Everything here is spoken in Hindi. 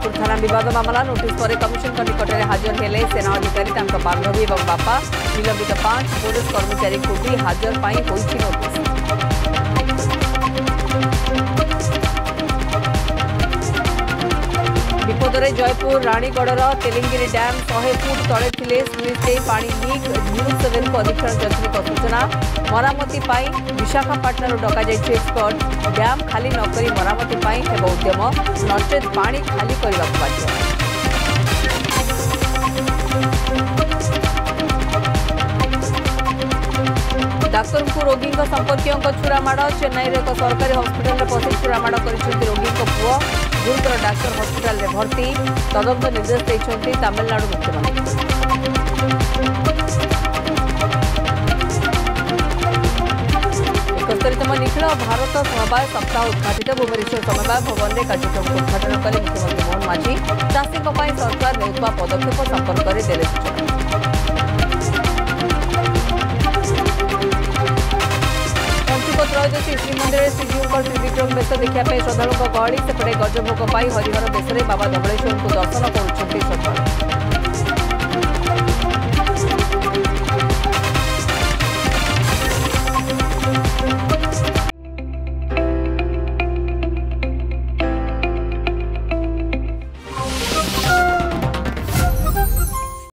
जयपुर थाना विवाद मामला नोटिस पर कमिशन निकट में हाजर हेले सेना अधिकारी बांधवी और बापा निलंबित 5 पुलिस कर्मचारी को भी हाजर पाई होईछि नोटिस। विपदरे जयपुर रानीगढ़र तेलिंगिरी डैम 100 फुट तले थिले स्लुइस पानी लीक न्यूज 7 को अधीक्षण जजनी सूचना मरामती विशाखापाटन डक एक्सपर्ट डैम खाली नक मरामती उद्यम नचेत पानी खाली करने बाध्य। डाक्तर को रोगी संपर्क छुरामाड़ चेन्नई एक सरकारी हस्पिटाल पशि छुरामाड़ कर रोगी पुओ गुरुतर डाक्तर हस्पिटाल में भर्ती तदंत निर्देश देते तमिलनाडु मुख्यमंत्री। 71तम निखिल भारत समवाय सप्ताह उद्घाटित भुवनेश्वर समवाय भवन में कार्यक्रम को उद्घाटन कले मुख्यमंत्री मोहन माझी चाषी सरकार नेउतबा पदक्षेप संपर्क में देले सूचना। त्रयोदशी श्रीमंदिर श्रीजीव श्रीविक्रम बेश देखा श्रद्धा गहली सेपटे गजभोग हरिहर बेश में बाबा धवलेश्वर को दर्शन करुछंती श्रद्धालु।